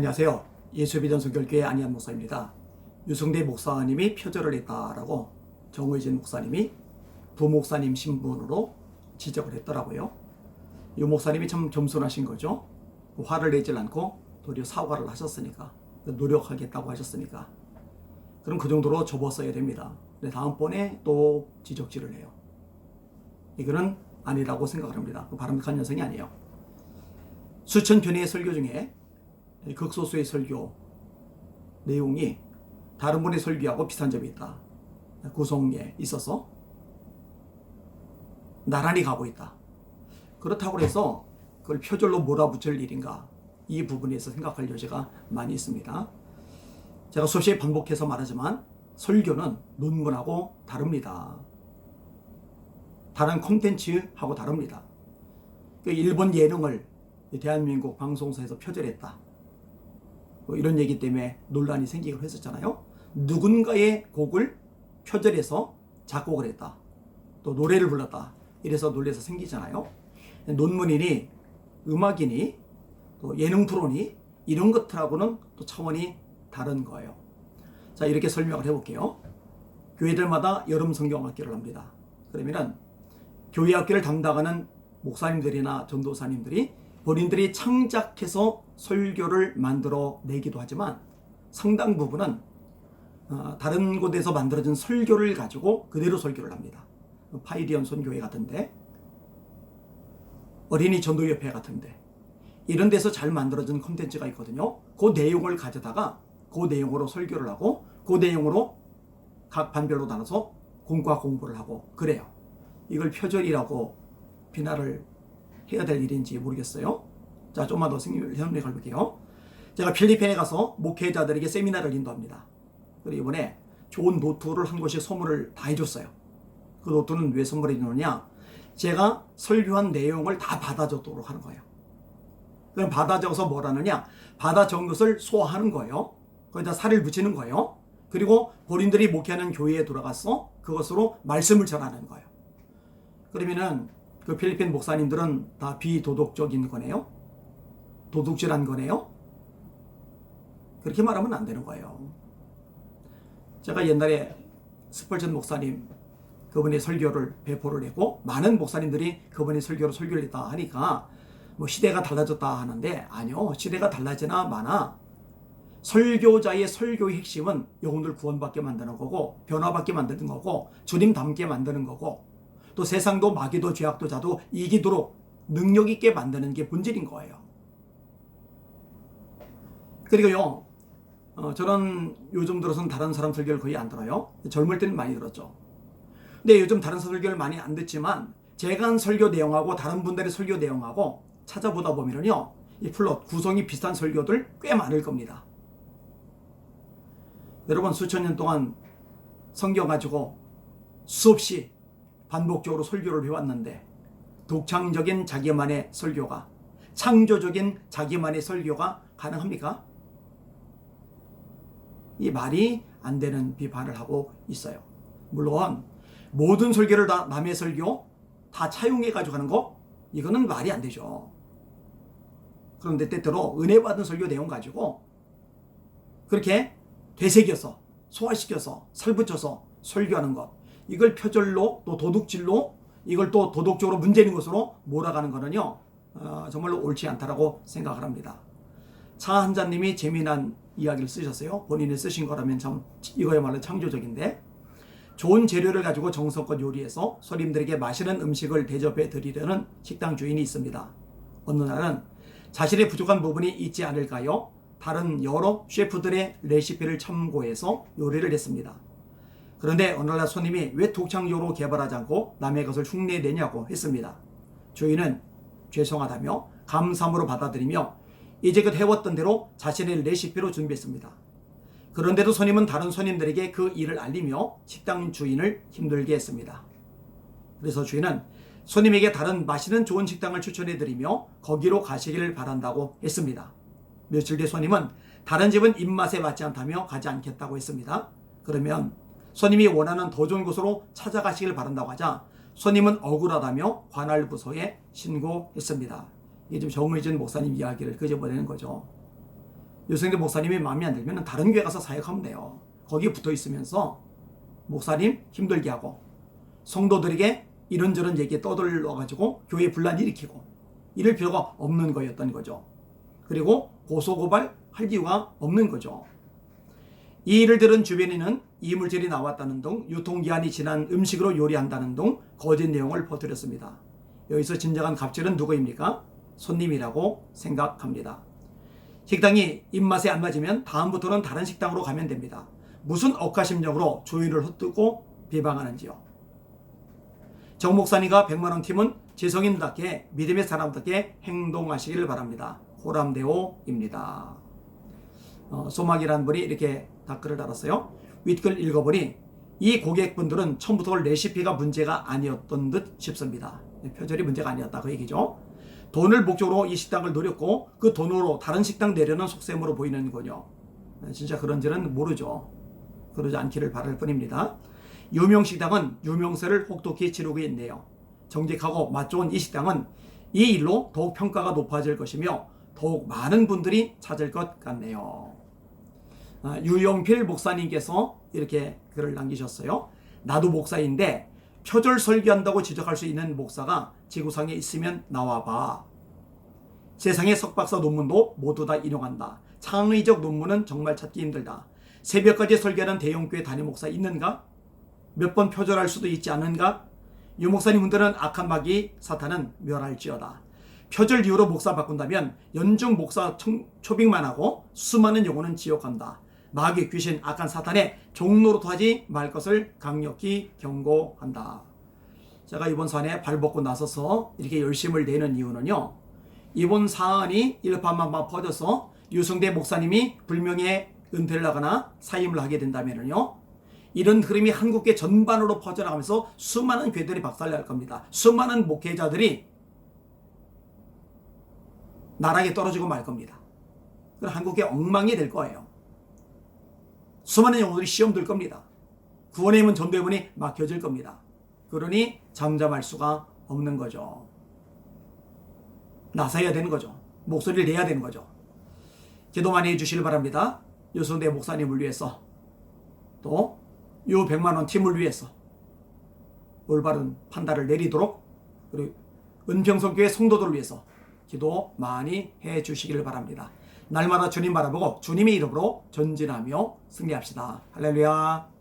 안녕하세요. 예수비전선교회 안희한 목사입니다. 유승대 목사님이 표절을 했다라고 정의진 목사님이 부목사님 신분으로 지적을 했더라고요. 이 목사님이 참 겸손하신 거죠. 화를 내질 않고 도리어 사과를 하셨으니까, 노력하겠다고 하셨으니까, 그럼 그 정도로 접었어야 됩니다. 근데 다음번에 또 지적질을 해요. 이거는 아니라고 생각을 합니다. 바람직한 현상이 아니에요. 수천 편의 설교 중에 극소수의 설교 내용이 다른 분의 설교하고 비슷한 점이 있다. 구성에 있어서 나란히 가고 있다. 그렇다고 해서 그걸 표절로 몰아붙일 일인가, 이 부분에서 생각할 여지가 많이 있습니다. 제가 수없이 반복해서 말하지만 설교는 논문하고 다릅니다. 다른 콘텐츠하고 다릅니다. 일본 예능을 대한민국 방송사에서 표절했다, 이런 얘기 때문에 논란이 생기기로 했었잖아요. 누군가의 곡을 표절해서 작곡을 했다, 또 노래를 불렀다, 이래서 논리에서 생기잖아요. 논문이니 음악이니 또 예능 프로니 이런 것들하고는 또 차원이 다른 거예요. 자, 이렇게 설명을 해볼게요. 교회들마다 여름 성경학기를 합니다. 그러면은 교회 학기를 담당하는 목사님들이나 전도사님들이 본인들이 창작해서 설교를 만들어 내기도 하지만, 상당 부분은 다른 곳에서 만들어진 설교를 가지고 그대로 설교를 합니다. 파이리언 선교회 같은데, 어린이 전도협회 같은데, 이런 데서 잘 만들어진 콘텐츠가 있거든요. 그 내용을 가져다가 그 내용으로 설교를 하고, 그 내용으로 각 반별로 나눠서 공과 공부를 하고 그래요. 이걸 표절이라고 비난을 해야 될 일인지 모르겠어요. 자, 좀만 더 설명해 볼게요. 제가 필리핀에 가서 목회자들에게 세미나를 인도합니다. 그리고 이번에 좋은 노트를 한 곳이 선물을 다 해줬어요. 그 노트는 왜 선물해 주느냐? 제가 설교한 내용을 다 받아 적도록 하는 거예요. 그럼 받아 적어서 뭘 하느냐? 받아 적은 것을 소화하는 거예요. 거기다 살을 붙이는 거예요. 그리고 본인들이 목회하는 교회에 돌아가서 그것으로 말씀을 전하는 거예요. 그러면은 그 필리핀 목사님들은 다 비도덕적인 거네요? 도둑질한 거네요? 그렇게 말하면 안 되는 거예요. 제가 옛날에 스펄전 목사님, 그분의 설교를 배포를 했고, 많은 목사님들이 그분의 설교를 했다 하니까 뭐 시대가 달라졌다 하는데, 아니요, 시대가 달라지나 마나 설교자의 설교의 핵심은 영혼들 구원받게 만드는 거고, 변화받게 만드는 거고, 주님 닮게 만드는 거고, 또 세상도 마귀도 죄악도 자도 이기도록 능력 있게 만드는 게 본질인 거예요. 그리고요, 저는 요즘 들어서는 다른 사람 설교를 거의 안 들어요. 젊을 때는 많이 들었죠. 근데 요즘 다른 설교를 많이 안 듣지만 제가 한 설교 내용하고 다른 분들의 설교 내용하고 찾아보다 보면요, 이 플롯 구성이 비슷한 설교들 꽤 많을 겁니다. 여러분, 수천 년 동안 성경 가지고 수없이 반복적으로 설교를 해왔는데, 독창적인 자기만의 설교가, 창조적인 자기만의 설교가 가능합니까? 이 말이 안 되는 비판을 하고 있어요. 물론 모든 설교를 다 남의 설교 다 차용해 가지고 하는 거, 이거는 말이 안 되죠. 그런데 때때로 은혜 받은 설교 내용 가지고 그렇게 되새겨서 소화시켜서 살붙여서 설교하는 것, 이걸 표절로 또 도둑질로, 이걸 또 도덕적으로 문제 있는 것으로 몰아가는 거는요, 정말로 옳지 않다라고 생각을 합니다. 차한자님이 재미난 이야기를 쓰셨어요. 본인이 쓰신 거라면 참 이거야말로 창조적인데, 좋은 재료를 가지고 정성껏 요리해서 손님들에게 맛있는 음식을 대접해 드리려는 식당 주인이 있습니다. 어느 날은 자신의 부족한 부분이 있지 않을까요? 다른 여러 셰프들의 레시피를 참고해서 요리를 했습니다. 그런데 어느 날 손님이 왜 독창적으로 개발하지 않고 남의 것을 흉내내냐고 했습니다. 주인은 죄송하다며 감사함으로 받아들이며 이제껏 해왔던 대로 자신의 레시피로 준비했습니다. 그런데도 손님은 다른 손님들에게 그 일을 알리며 식당 주인을 힘들게 했습니다. 그래서 주인은 손님에게 다른 맛있는 좋은 식당을 추천해드리며 거기로 가시기를 바란다고 했습니다. 며칠 뒤 손님은 다른 집은 입맛에 맞지 않다며 가지 않겠다고 했습니다. 그러면 손님이 원하는 더 좋은 곳으로 찾아가시길 바란다고 하자 손님은 억울하다며 관할 부서에 신고했습니다. 이게 좀 정의진 목사님 이야기를 끄집어내는 거죠. 유성대 목사님이 마음에 안 들면 다른 교회 가서 사역하면 돼요. 거기에 붙어 있으면서 목사님 힘들게 하고 성도들에게 이런저런 얘기에 떠들러가지고 교회 분란 일으키고 이럴 필요가 없는 거였던 거죠. 그리고 고소고발할 이유가 없는 거죠. 이 일을 들은 주변인은 이물질이 나왔다는 등 유통기한이 지난 음식으로 요리한다는 등 거짓 내용을 퍼뜨렸습니다. 여기서 진정한 갑질은 누구입니까? 손님이라고 생각합니다. 식당이 입맛에 안 맞으면 다음부터는 다른 식당으로 가면 됩니다. 무슨 억하심정으로 주인을 헛되고 비방하는지요. 정 목사님과 100만원 팀은 지성인답게 믿음의 사람답게 행동하시길 바랍니다. 호람데오입니다. 소막이라는 분이 이렇게 댓글을 달았어요. 윗글 읽어보니 이 고객분들은 처음부터 레시피가 문제가 아니었던 듯 싶습니다. 표절이 문제가 아니었다 그 얘기죠. 돈을 목적으로 이 식당을 노렸고 그 돈으로 다른 식당 내려는 속셈으로 보이는군요. 진짜 그런지는 모르죠. 그러지 않기를 바랄 뿐입니다. 유명 식당은 유명세를 혹독히 지르고 있네요. 정직하고 맛 좋은 이 식당은 이 일로 더욱 평가가 높아질 것이며 더욱 많은 분들이 찾을 것 같네요. 유영필 목사님께서 이렇게 글을 남기셨어요. 나도 목사인데 표절 설교한다고 지적할 수 있는 목사가 지구상에 있으면 나와봐. 세상의 석박사 논문도 모두 다 인용한다. 창의적 논문은 정말 찾기 힘들다. 새벽까지 설교하는 대형교회 담임 목사 있는가? 몇 번 표절할 수도 있지 않은가? 유 목사님들은 악한 마귀 사탄은 멸할지어다. 표절 이후로 목사 바꾼다면 연중 목사 초빙만 하고 수많은 영혼은 지옥 간다. 마귀 귀신 악한 사탄의 종로로 하지 말 것을 강력히 경고한다. 제가 이번 사안에 발벗고 나서서 이렇게 열심을 내는 이유는요. 이번 사안이 일파만파 퍼져서 유성대 목사님이 불명예 은퇴를 하거나 사임을 하게 된다면요. 이런 흐름이 한국계 전반으로 퍼져나가면서 수많은 교회들이 박살날 겁니다. 수많은 목회자들이 나락에 떨어지고 말 겁니다. 그럼 한국계 엉망이 될 거예요. 수많은 영혼들이 시험 들 겁니다. 구원의 문 전도의 문이 막혀질 겁니다. 그러니 잠잠할 수가 없는 거죠. 나서야 되는 거죠. 목소리를 내야 되는 거죠. 기도 많이 해주시길 바랍니다. 유성대 목사님을 위해서 또 요 100만원 팀을 위해서 올바른 판단을 내리도록 그리고 은평성교회 성도들을 위해서 기도 많이 해주시기를 바랍니다. 날마다 주님 바라보고 주님의 이름으로 전진하며 승리합시다. 할렐루야.